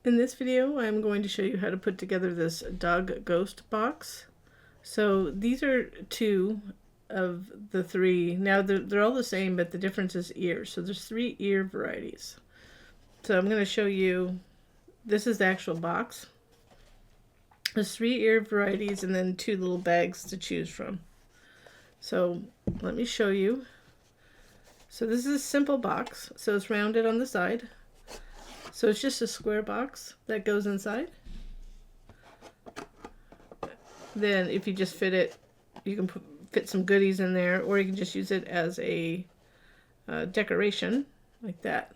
In this video, I'm going to show you how to put together this dog ghost box. So these are two of the three. Now they're all the same, but the difference is ears. So there's 3 ear varieties. So I'm going to show you, this is the actual box. There's 3 ear varieties and then 2 little bags to choose from. So let me show you. So this is a simple box. So it's rounded on the side. So it's just a square box that goes inside. Then if you just fit it, you can fit some goodies in there, or you can just use it as a decoration like that.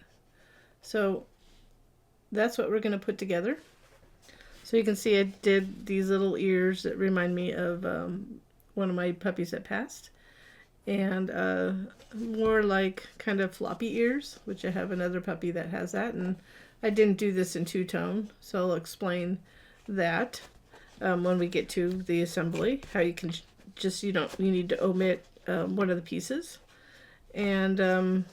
So that's what we're going to put together. So you can see I did these little ears that remind me of one of my puppies that passed. And more like kind of floppy ears, which I have another puppy that has that. And I didn't do this in two-tone, so I'll explain that when we get to the assembly, how you can just, you need to omit one of the pieces. And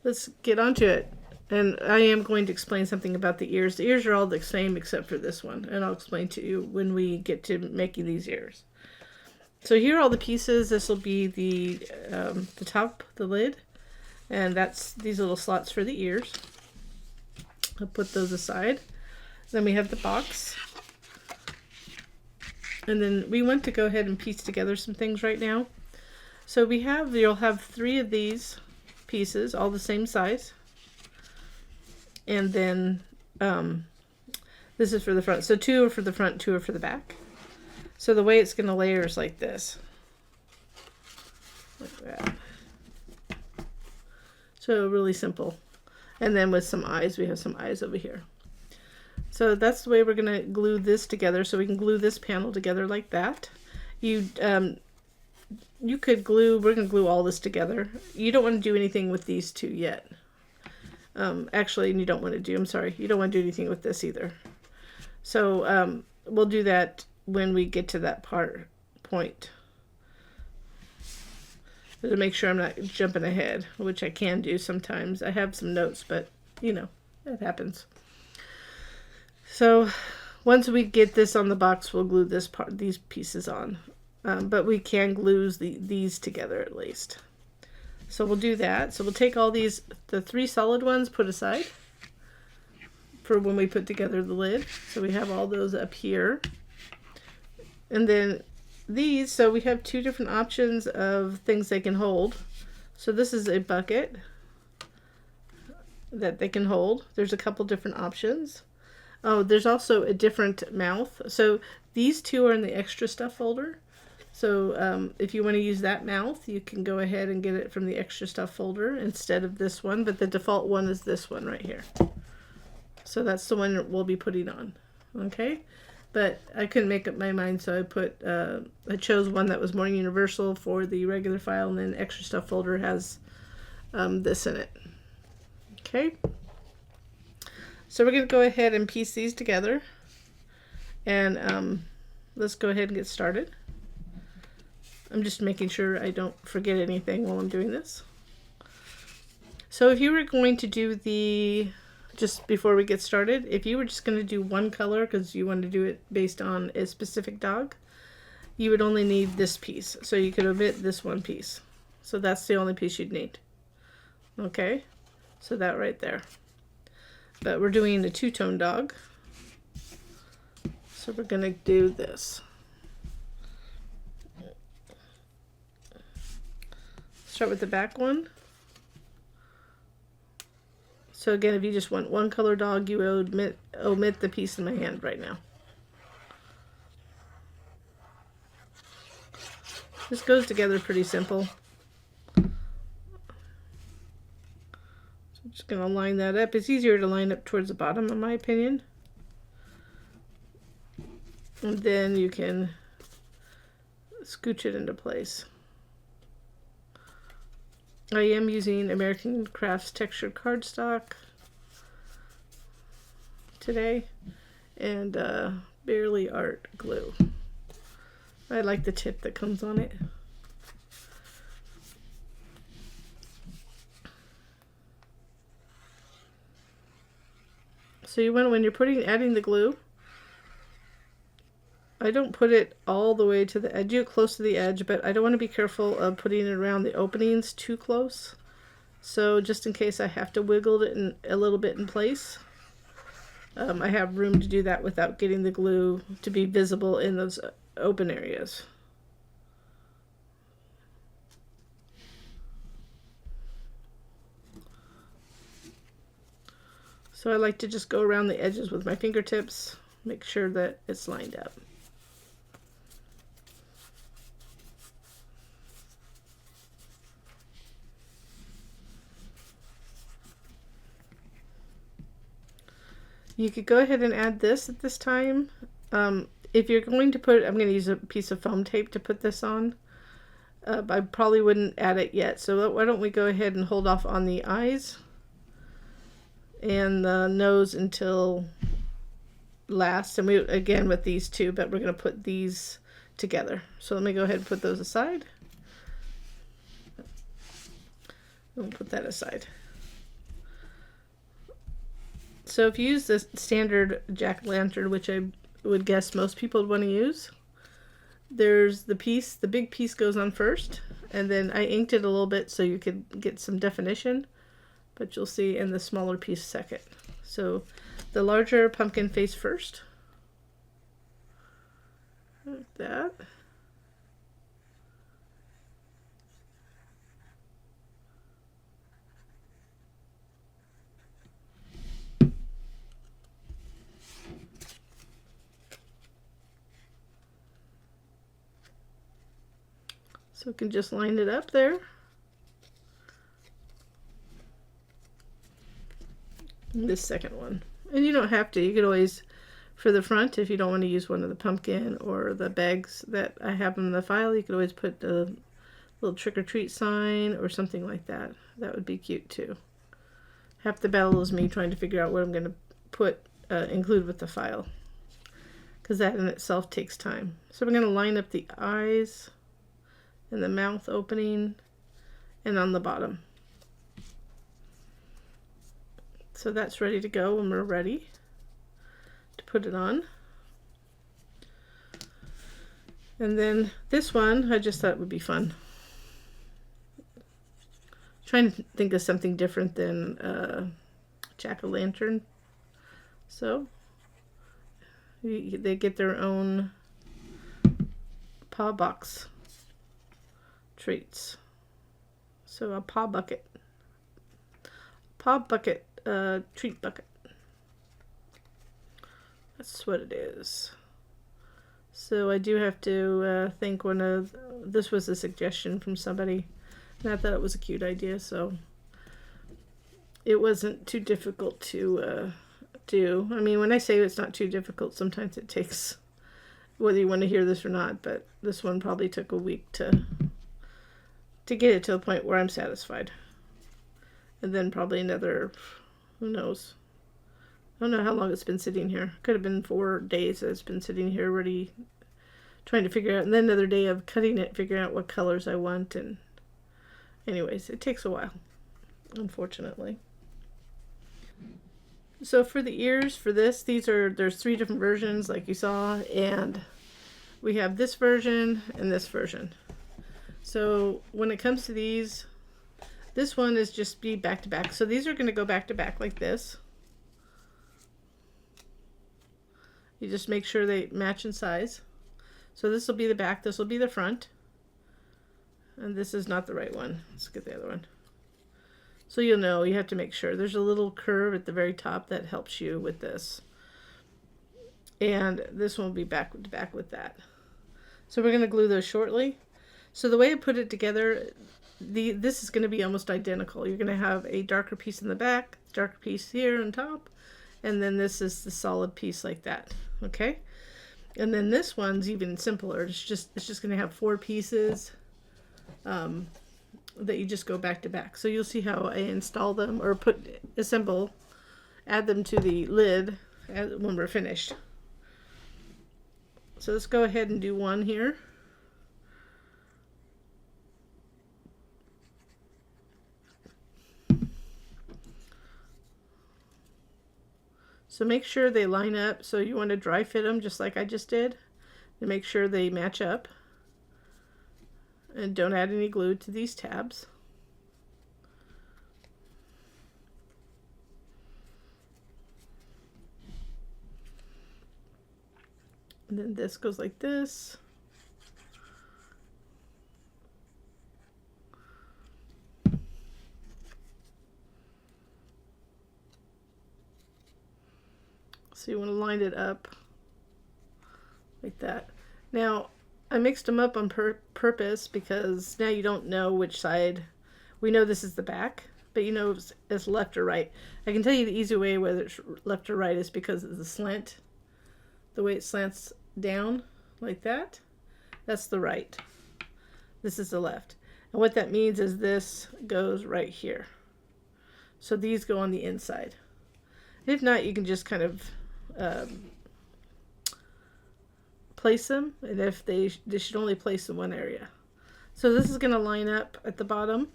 let's get onto it. And I am going to explain something about the ears. The ears are all the same except for this one, and I'll explain to you when we get to making these ears. So here are all the pieces. This will be the top, the lid, and that's these little slots for the ears. I'll put those aside. Then we have the box. And then we want to go ahead and piece together some things right now. So you'll have 3 of these pieces, all the same size. And then this is for the front. So 2 are for the front, 2 are for the back. So the way it's going to layer is like this. Like that. So really simple. And then with some eyes, we have some eyes over here. So that's the way we're going to glue this together. So we can glue this panel together like that. You could glue, we're going to glue all this together. You don't want to do anything with these 2 yet. Actually, you don't want to do, you don't want to do anything with this either. So we'll do that when we get to that point. To make sure I'm not jumping ahead, which I can do sometimes. I have some notes, but it happens. So once we get this on the box, we'll glue these pieces on. But we can glue these together at least. So we'll do that. So we'll take all the 3 solid ones put aside for when we put together the lid. So we have all those up here. And then these, so we have 2 different options of things they can hold. So this is a bucket that they can hold. There's a couple different options. Oh, there's also a different mouth. So these 2 are in the extra stuff folder. So if you want to use that mouth, you can go ahead and get it from the extra stuff folder instead of this one. But the default one is this one right here. So that's the one we'll be putting on. Okay? But I couldn't make up my mind, so I chose one that was more universal for the regular file, and then extra stuff folder has this in it. Okay. So we're going to go ahead and piece these together, and let's go ahead and get started. I'm just making sure I don't forget anything while I'm doing this. So if you were going to do just before we get started, if you were just going to do one color because you wanted to do it based on a specific dog, you would only need this piece. So you could omit this one piece. So that's the only piece you'd need. Okay, so that right there. But we're doing a 2-tone dog. So we're going to do this. Start with the back one. So again, if you just want one color dog, you would omit the piece in my hand right now. This goes together pretty simple. So I'm just going to line that up. It's easier to line up towards the bottom, in my opinion. And then you can scooch it into place. I am using American Crafts textured cardstock today, and Barely Art glue. I like the tip that comes on it. So you want, when you're adding the glue, I don't put it all the way to the edge. I do it close to the edge, but I don't want to be careful of putting it around the openings too close. So just in case I have to wiggle it a little bit in place, I have room to do that without getting the glue to be visible in those open areas. So I like to just go around the edges with my fingertips, make sure that it's lined up. You could go ahead and add this at this time. If you're going to put, I'm going to use a piece of foam tape to put this on. I probably wouldn't add it yet. So why don't we go ahead and hold off on the eyes and the nose until last. And we, again, with these two, but we're going to put these together. So let me go ahead and put those aside. We'll put that aside. So if you use the standard jack-o'-lantern, which I would guess most people would want to use, there's the piece, the big piece goes on first, and then I inked it a little bit so you could get some definition, but you'll see in the smaller piece second. So the larger pumpkin face first, like that. So we can just line it up there. And this second one. And you don't have to. You could always, for the front, if you don't want to use one of the pumpkin or the bags that I have in the file, you could always put a little trick-or-treat sign or something like that. That would be cute too. Half the battle is me trying to figure out what I'm going to put, include with the file, because that in itself takes time. So we're going to line up the eyes and the mouth opening and on the bottom. So that's ready to go when we're ready to put it on. And then this one, I just thought would be fun. Trying to think of something different than jack-o'-lantern. So they get their own paw box treats. So a paw bucket treat bucket. That's what it is. So I do have to think this was a suggestion from somebody, and I thought it was a cute idea, so it wasn't too difficult to do. I mean, when I say it's not too difficult, sometimes it takes, whether you want to hear this or not, but this one probably took a week to get it to a point where I'm satisfied. And then probably another, who knows? I don't know how long it's been sitting here. Could have been 4 days that it's been sitting here already trying to figure out. And then another day of cutting it, figuring out what colors I want. And anyways, it takes a while, unfortunately. So for the ears, for this, there's 3 different versions like you saw. And we have this version and this version. So when it comes to these, this one is just be back to back. So these are going to go back to back like this. You just make sure they match in size. So this will be the back, this will be the front. And this is not the right one. Let's get the other one. So you'll know, you have to make sure. There's a little curve at the very top that helps you with this. And this one will be back to back with that. So we're going to glue those shortly. So the way I put it together, this is going to be almost identical. You're going to have a darker piece in the back, darker piece here on top, and then this is the solid piece like that. Okay? And then this one's even simpler. It's just going to have 4 pieces that you just go back to back. So you'll see how I install them or add them to the lid when we're finished. So let's go ahead and do one here. So make sure they line up. So you want to dry fit them just like I just did to make sure they match up. And don't add any glue to these tabs. And then this goes like this. So you want to line it up like that. Now, I mixed them up on purpose because now you don't know which side. We know this is the back, but you know it's left or right. I can tell you the easy way whether it's left or right is because of the slant. The way it slants down like that, that's the right. This is the left. And what that means is this goes right here. So these go on the inside. If not, you can just kind of place them, and if they should only place in one area. So this is going to line up at the bottom,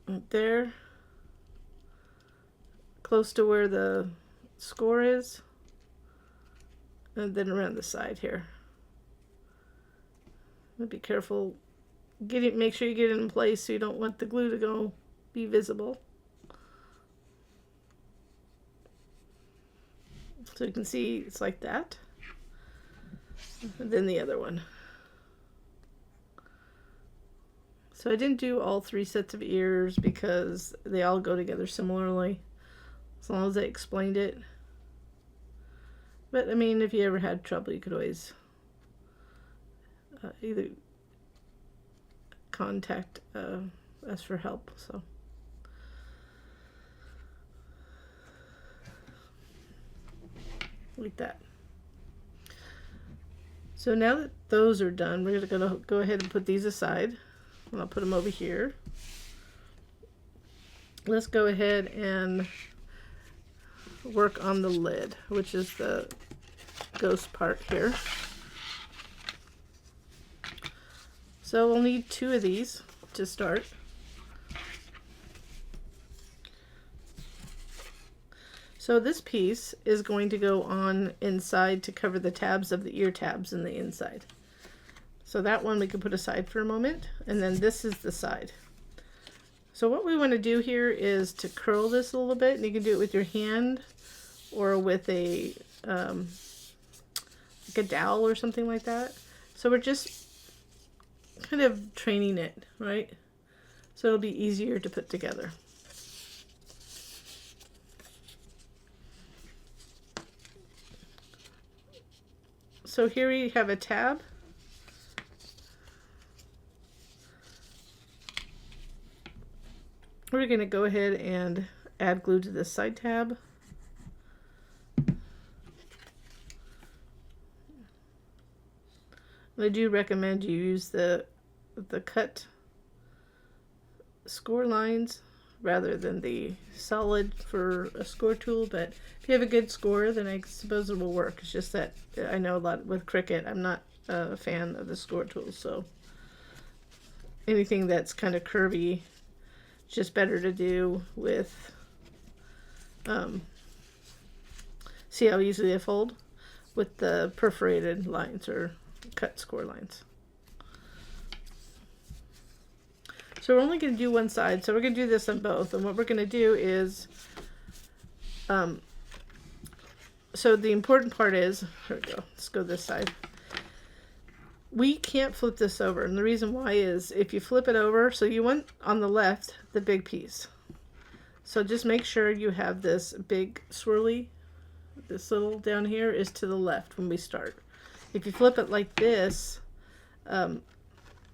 right there, close to where the score is, and then around the side here. Be careful. Make sure you get it in place so you don't want the glue to be visible. So you can see it's like that. And then the other one. So I didn't do all 3 sets of ears because they all go together similarly, as long as I explained it. But I mean, if you ever had trouble, you could always either contact us for help. So. Like that. So now that those are done, we're going to go ahead and put these aside. And I'll put them over here. Let's go ahead and work on the lid, which is the ghost part here. So we'll need 2 of these to start. So this piece is going to go on inside to cover the tabs of the ear tabs in the inside. So that one we can put aside for a moment, and then this is the side. So what we want to do here is to curl this a little bit, and you can do it with your hand or with a like a dowel or something like that. So we're just kind of training it, right? So it'll be easier to put together. So here we have a tab. We're going to go ahead and add glue to this side tab. I do recommend you use the cut score lines rather than the solid for a score tool, but if you have a good score, then I suppose it will work. It's just that I know a lot with Cricut, I'm not a fan of the score tool, so anything that's kind of curvy, it's just better to do with, see how easily they fold? With the perforated lines or cut score lines. So we're only going to do one side, so we're going to do this on both. And what we're going to do is, so the important part is, here we go, let's go this side. We can't flip this over, and the reason why is if you flip it over, so you want on the left the big piece. So just make sure you have this big swirly, this little down here is to the left when we start. If you flip it like this,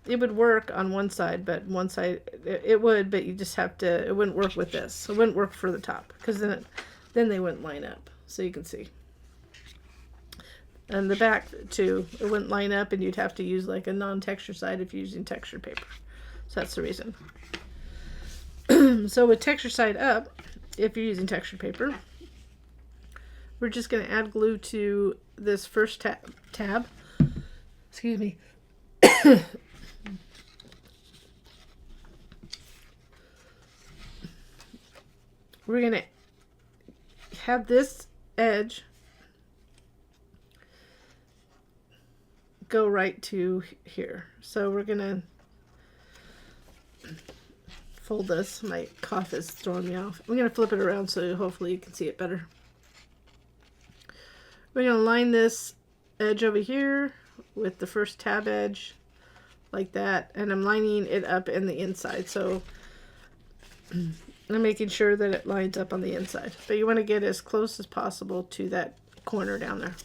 it would work on one side, but one side it would, but you just have to, it wouldn't work with this. It wouldn't work for the top because then they wouldn't line up. So you can see. And the back too, it wouldn't line up, and you'd have to use like a non-texture side if you're using texture paper. So that's the reason. So with texture side up, if you're using texture paper, we're just going to add glue to this first tab. Excuse me. We're going to have this edge go right to here. So we're gonna fold this. My cough is throwing me off. I'm gonna flip it around so hopefully you can see it better. We're gonna line this edge over here with the first tab edge like that, and I'm lining it up in the inside, so I'm making sure that it lines up on the inside, but you want to get as close as possible to that corner down there.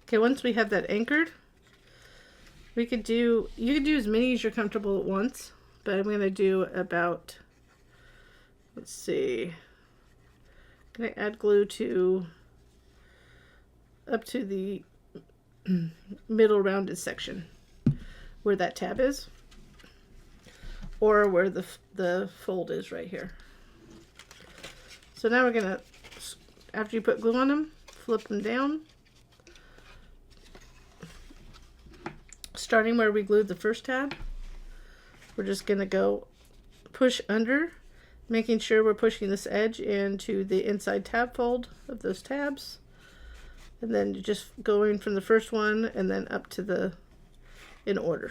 Okay, once we have that anchored, you can do as many as you're comfortable at once, but I'm going to do about, let's see, I'm going to add glue to up to the middle rounded section where that tab is, or where the fold is right here. So now we're going to, after you put glue on them, flip them down, starting where we glued the first tab. We're just going to go push under, making sure we're pushing this edge into the inside tab fold of those tabs, and then just going from the first one and then up to the, in order.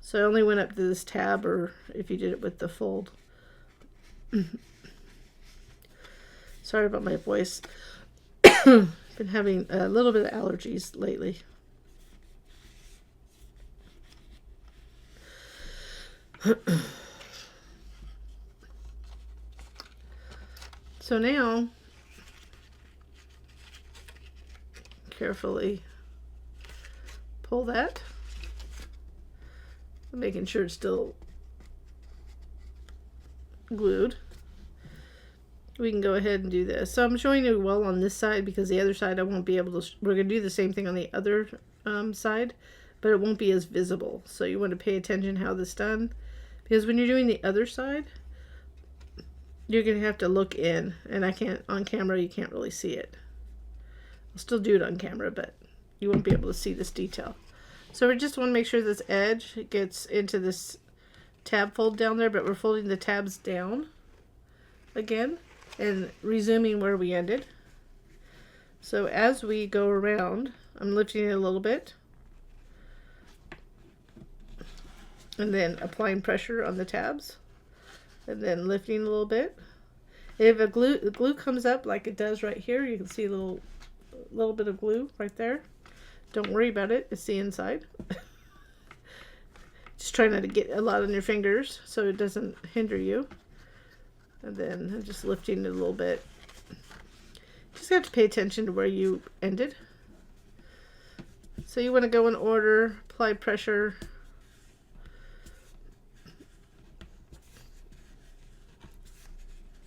So I only went up to this tab, or if you did it with the fold. Sorry about my voice. Been having a little bit of allergies lately. So now, carefully pull that, making sure it's still glued. We can go ahead and do this. So I'm showing you well on this side because the other side I won't be able to, we're going to do the same thing on the other side, but it won't be as visible. So you want to pay attention how this is done, because when you're doing the other side, you're going to have to look in, and I can't, on camera you can't really see it. I'll still do it on camera, but you won't be able to see this detail. So we just want to make sure this edge gets into this tab fold down there, but we're folding the tabs down again and resuming where we ended. So as we go around, I'm lifting it a little bit and then applying pressure on the tabs and then lifting a little bit. If the glue comes up like it does right here, you can see a little bit of glue right there. Don't worry about it, it's the inside. Just try not to get a lot on your fingers so it doesn't hinder you. And then I'm just lifting it a little bit. Just have to pay attention to where you ended. So you want to go in order, apply pressure.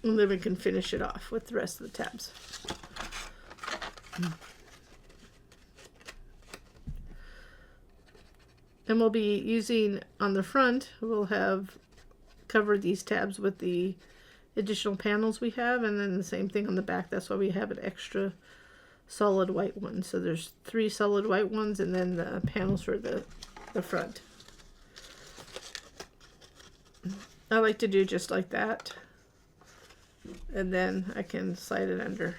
And then we can finish it off with the rest of the tabs. And we'll be using, on the front, we'll have covered these tabs with the additional panels we have, and then the same thing on the back. That's why we have an extra solid white one. So there's 3 solid white ones and then the panels for the front. I like to do just like that, and then I can slide it under.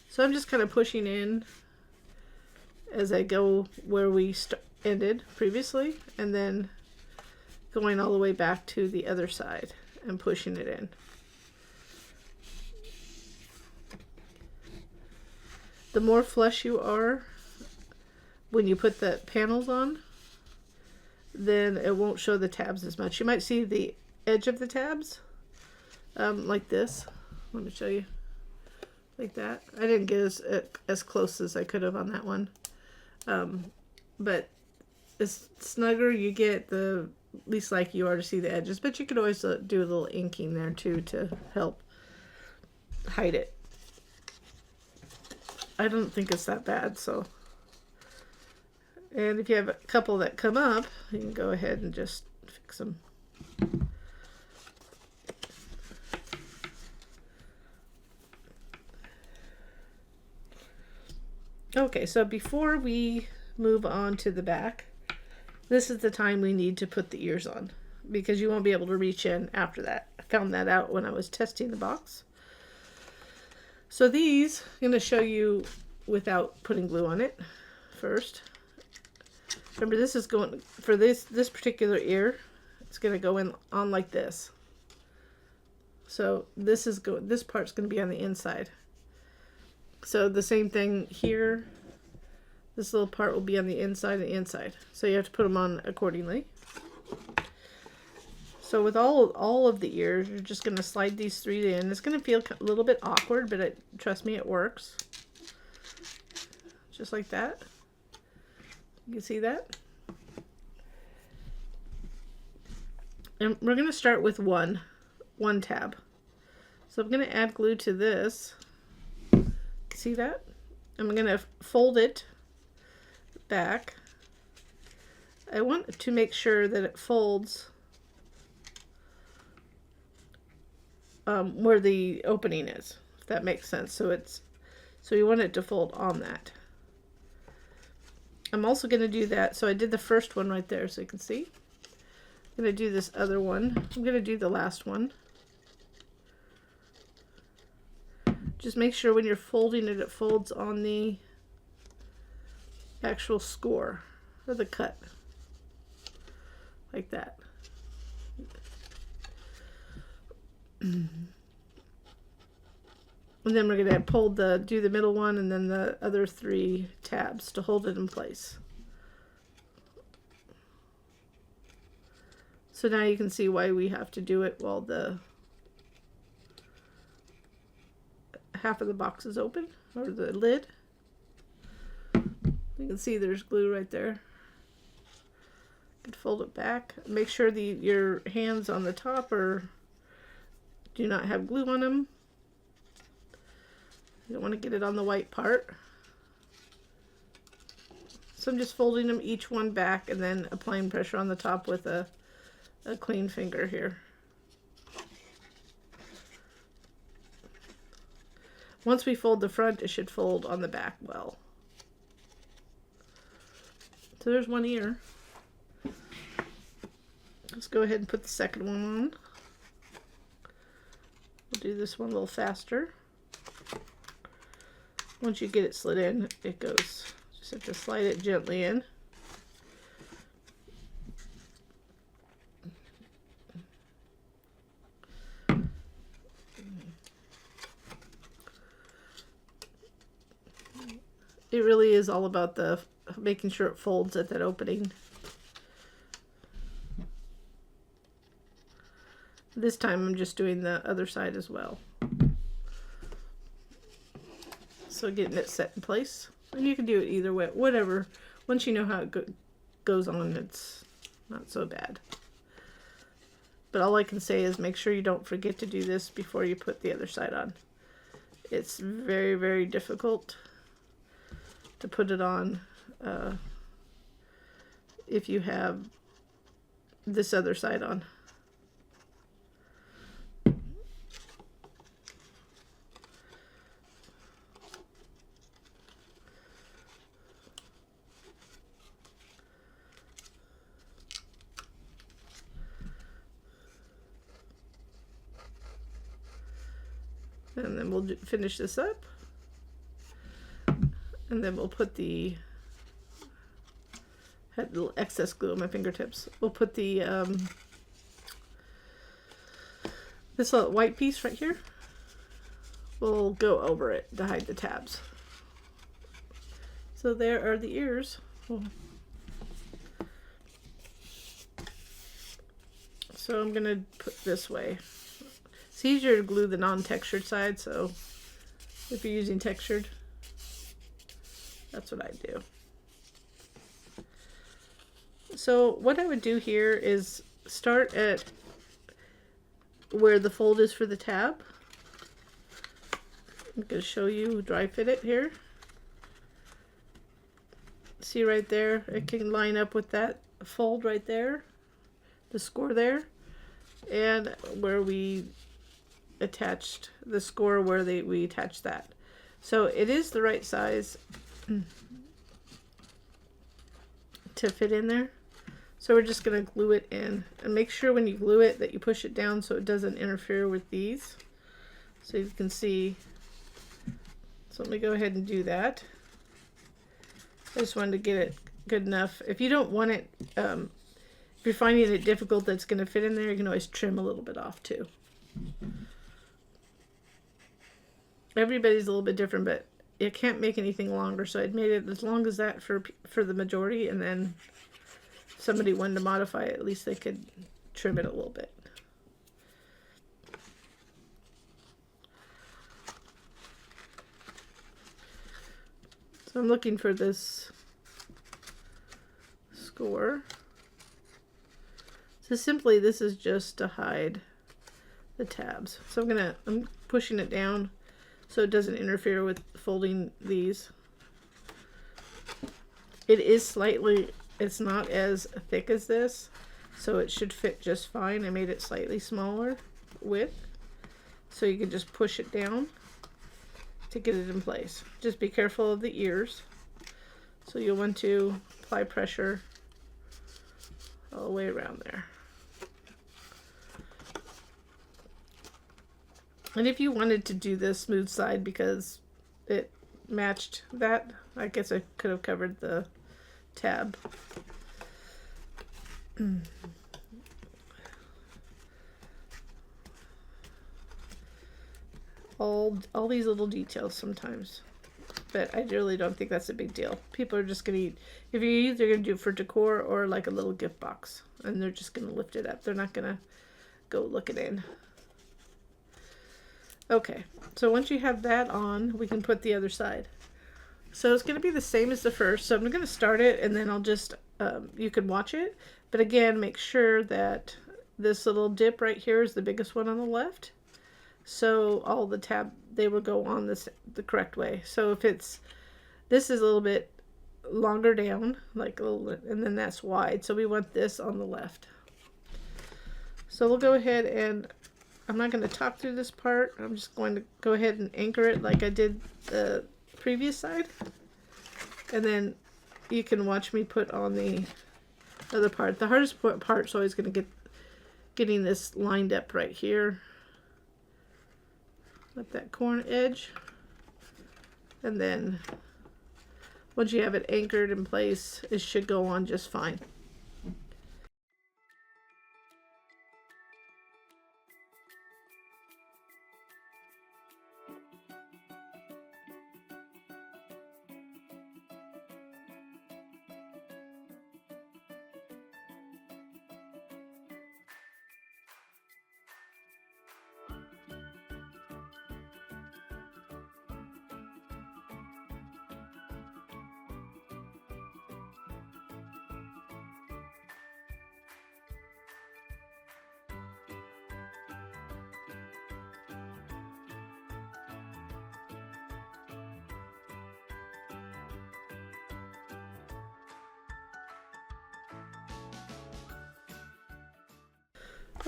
So I'm just kind of pushing in as I go where we ended previously, and then going all the way back to the other side and pushing it in. The more flush you are when you put the panels on, then it won't show the tabs as much. You might see the edge of the tabs like this. Let me show you. Like that. I didn't get as close as I could have on that one. But as snugger you get, the least like you are to see the edges. But you could always do a little inking there too to help hide it. I don't think it's that bad. So, and if you have a couple that come up, you can go ahead and just fix them. Okay, so before we move on to the back, this is the time we need to put the ears on, because you won't be able to reach in after that. I found that out when I was testing the box. So these, I'm going to show you without putting glue on it first. Remember, this is going, for this particular ear, it's going to go in on like this. So this part's going to be on the inside. So the same thing here. This little part will be on the inside and the inside. So you have to put them on accordingly. So with all of the ears, you're just going to slide these 3 in. It's going to feel a little bit awkward, but trust me, it works. Just like that. You can see that? And we're going to start with one tab. So I'm going to add glue to this. See that? I'm going to fold it back. I want to make sure that it folds where the opening is, if that makes sense. So you want it to fold on that. I'm also going to do that. So I did the first one right there, so you can see. I'm going to do this other one. I'm going to do the last one. Just make sure when you're folding it, it folds on the actual score or the cut, like that. And then we're going to do the middle one and then the other 3 tabs to hold it in place. So now you can see why we have to do it while the half of the box is open, or the lid. You can see there's glue right there. You can fold it back. Make sure your hands on the top do not have glue on them. You don't want to get it on the white part. So I'm just folding them each one back and then applying pressure on the top with a clean finger here. Once we fold the front, it should fold on the back well. So there's one ear. Let's go ahead and put the second one on. We'll do this one a little faster. Once you get it slid in, it goes. Just have to slide it gently in. It really is all about making sure it folds at that opening. This time I'm just doing the other side as well. So getting it set in place. And you can do it either way, whatever. Once you know how it goes on, it's not so bad. But all I can say is make sure you don't forget to do this before you put the other side on. It's very, very difficult to put it on if you have this other side on. And then we'll finish this up. And then we'll put had a little excess glue on my fingertips. We'll put this little white piece right here. We'll go over it to hide the tabs. So there are the ears. So I'm gonna put this way. It's easier to glue the non-textured side, so if you're using textured, that's what I do. So what I would do here is start at where the fold is for the tab. I'm going to show you dry fit it here. See right there, it can line up with that fold right there, the score there, and where we attached the score where we attached that. So it is the right size. to fit in there. So we're just going to glue it in, and make sure when you glue it that you push it down so it doesn't interfere with these. So you can see. So let me go ahead and do that. I just wanted to get it good enough. If you don't want it, if you're finding it difficult that's going to fit in there, you can always trim a little bit off too. Everybody's a little bit different, but you can't make anything longer, so I'd made it as long as that for the majority, and then if somebody wanted to modify it, at least they could trim it a little bit. So I'm looking for this score. So simply this is just to hide the tabs. So I'm pushing it down so it doesn't interfere with folding these. It is slightly, it's not as thick as this, so it should fit just fine. I made it slightly smaller width, so you can just push it down to get it in place. Just be careful of the ears. So you'll want to apply pressure all the way around there. And if you wanted to do the smooth side because it matched that, I guess I could have covered the tab. All these little details sometimes, but I really don't think that's a big deal. People are just gonna eat, if you're either gonna do it for decor or like a little gift box, and they're just gonna lift it up. They're not gonna go look it in. Okay, so once you have that on, we can put the other side. So it's going to be the same as the first. So I'm going to start it, and then I'll just, you can watch it. But again, make sure that this little dip right here is the biggest one on the left. So all the tab, they will go on the correct way. So if this is a little bit longer down, like a little, and then that's wide. So we want this on the left. So we'll go ahead and I'm not going to talk through this part. I'm just going to go ahead and anchor it like I did the previous side. And then you can watch me put on the other part. The hardest part is always going to getting this lined up right here at that corner edge. And then once you have it anchored in place, it should go on just fine.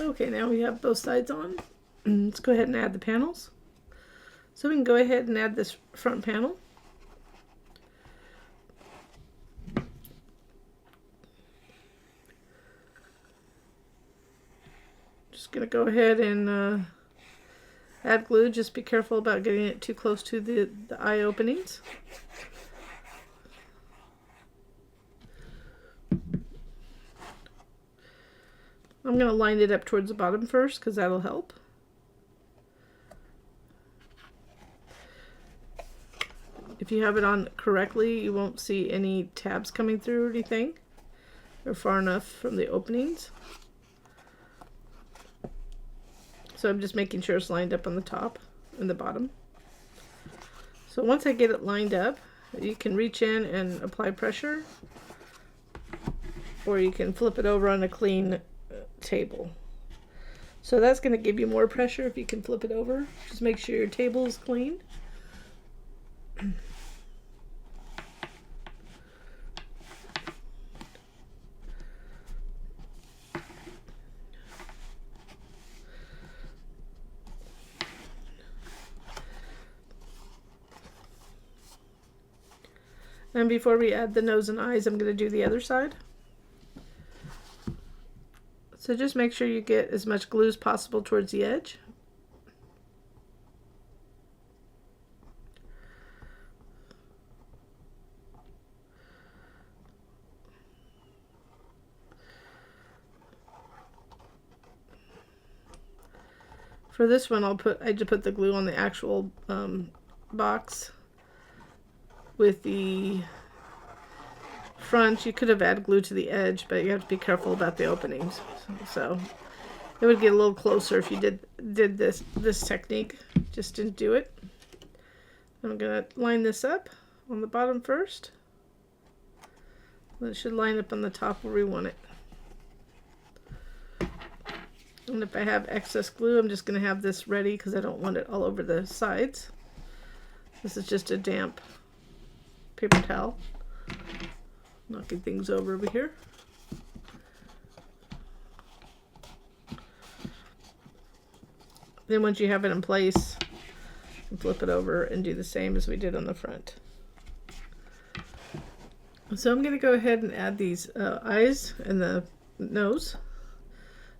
Okay, now we have both sides on. Let's go ahead and add the panels. So we can go ahead and add this front panel. Just gonna go ahead and add glue. Just be careful about getting it too close to the eye openings. I'm going to line it up towards the bottom first because that'll help. If you have it on correctly, you won't see any tabs coming through or anything. They're far enough from the openings. So I'm just making sure it's lined up on the top and the bottom. So once I get it lined up, you can reach in and apply pressure, or you can flip it over on a clean table. So that's going to give you more pressure if you can flip it over. Just make sure your table is clean. And before we add the nose and eyes, I'm going to do the other side. So just make sure you get as much glue as possible towards the edge. For this one, I just put the glue on the actual box. With the front, you could have added glue to the edge, but you have to be careful about the openings. So it would get a little closer if you did this technique. Just didn't do it. I'm gonna line this up on the bottom first. It should line up on the top where we want it. And if I have excess glue, I'm just going to have this ready because I don't want it all over the sides. This is just a damp paper towel. Knocking things over here. Then once you have it in place, you can flip it over and do the same as we did on the front. So I'm going to go ahead and add these eyes and the nose.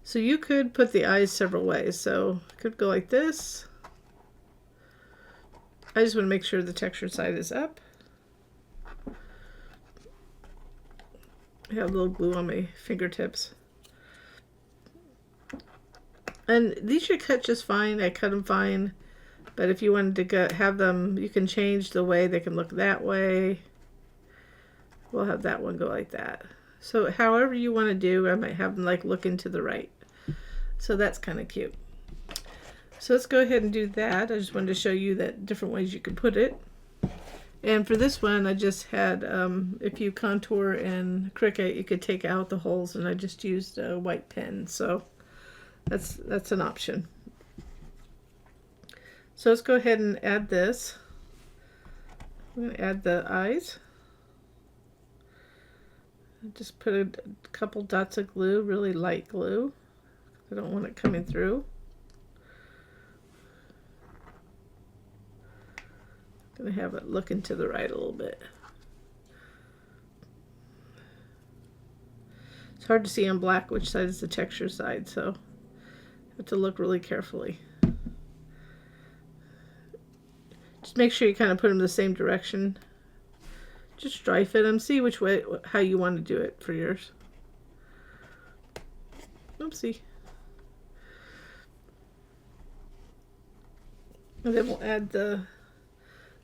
So you could put the eyes several ways. So it could go like this. I just want to make sure the textured side is up. I have a little glue on my fingertips. And these should cut just fine. I cut them fine. But if you wanted to have them, you can change the way they can look that way. We'll have that one go like that. So however you want to do, I might have them like looking to the right. So that's kind of cute. So let's go ahead and do that. I just wanted to show you that different ways you can put it. And for this one, I just had, if you contour in Cricut, you could take out the holes, and I just used a white pen. So that's an option. So let's go ahead and add this. I'm going to add the eyes. Just put a couple dots of glue, really light glue. I don't want it coming through. I'm going to have it looking to the right a little bit. It's hard to see on black which side is the texture side, so you have to look really carefully. Just make sure you kind of put them the same direction. Just dry fit them. See which way, how you want to do it for yours. Oopsie. And then we'll add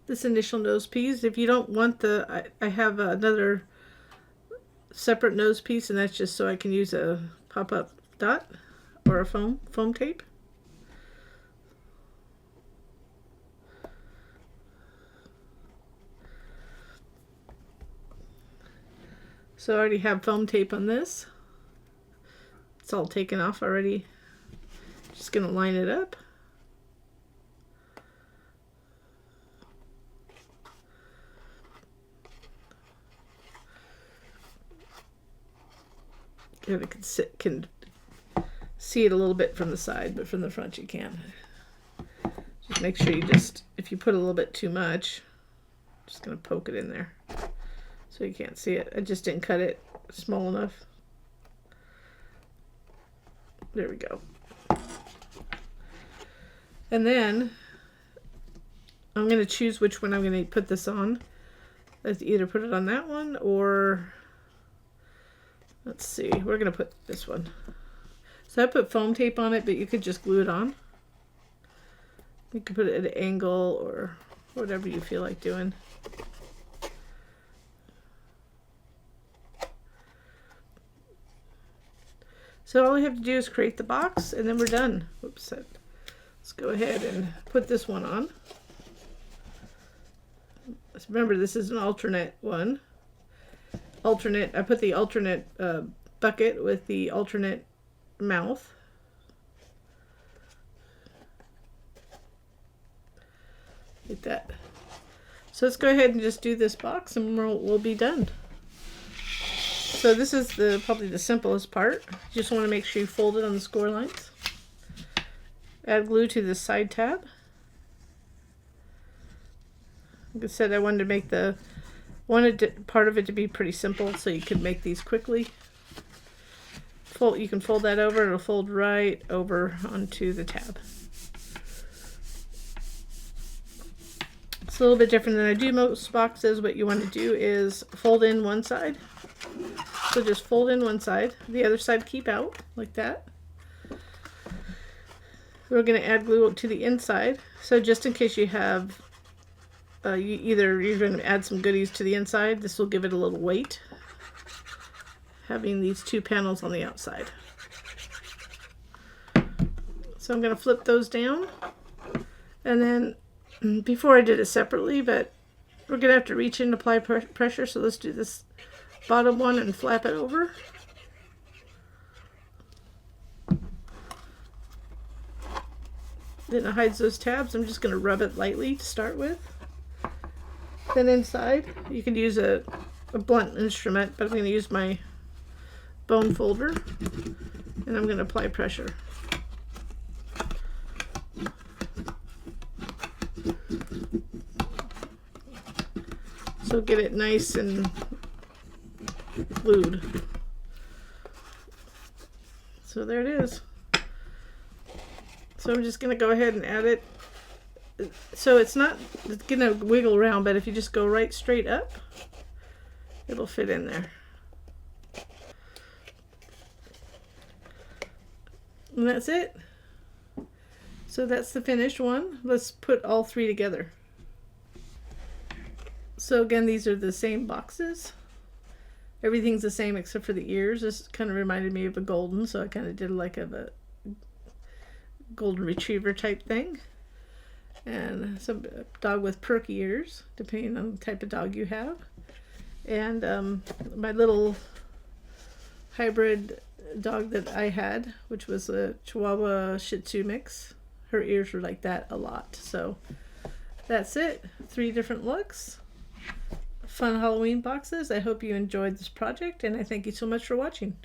this initial nose piece. If you don't want I have another separate nose piece, and that's just so I can use a pop-up dot or a foam tape. So I already have foam tape on this. It's all taken off already. Just gonna line it up. You can see it a little bit from the side, but from the front you can't. Just make sure if you put a little bit too much, just gonna poke it in there so you can't see it. I just didn't cut it small enough. There we go. And then I'm gonna choose which one I'm gonna put this on. Let's either put it on that one or, let's see, we're going to put this one. So I put foam tape on it, but you could just glue it on. You could put it at an angle or whatever you feel like doing. So all we have to do is create the box, and then we're done. Oops. Let's go ahead and put this one on. Remember, this is an alternate one. I put the alternate bucket with the alternate mouth. Like that. So let's go ahead and just do this box, and we'll be done. So this is probably the simplest part. You just want to make sure you fold it on the score lines. Add glue to the side tab. Like I said, I wanted to make the wanted part of it to be pretty simple so you could make these quickly. You can fold that over, it'll fold right over onto the tab. It's a little bit different than I do most boxes. What you want to do is fold in one side. So just fold in one side, the other side keep out, like that. We're going to add glue to the inside. So just in case you have, you're going to add some goodies to the inside, this will give it a little weight, having these two panels on the outside. So I'm going to flip those down. And then, before I did it separately, but we're going to have to reach in and apply pressure, so let's do this bottom one and flap it over. Then it hides those tabs. I'm just going to rub it lightly to start with. Then inside, you can use a blunt instrument, but I'm going to use my bone folder, and I'm going to apply pressure. So get it nice and glued. So there it is. So I'm just going to go ahead and add it. So it's not going to wiggle around, but if you just go right straight up, it'll fit in there. And that's it. So that's the finished one. Let's put all three together. So again, these are the same boxes. Everything's the same except for the ears. This kind of reminded me of a golden, so I kind of did like a golden retriever type thing. And some dog with perky ears, depending on the type of dog you have. And my little hybrid dog that I had, which was a Chihuahua Shih Tzu mix, her ears were like that a lot. So that's it. 3 different looks. Fun Halloween boxes. I hope you enjoyed this project, and I thank you so much for watching.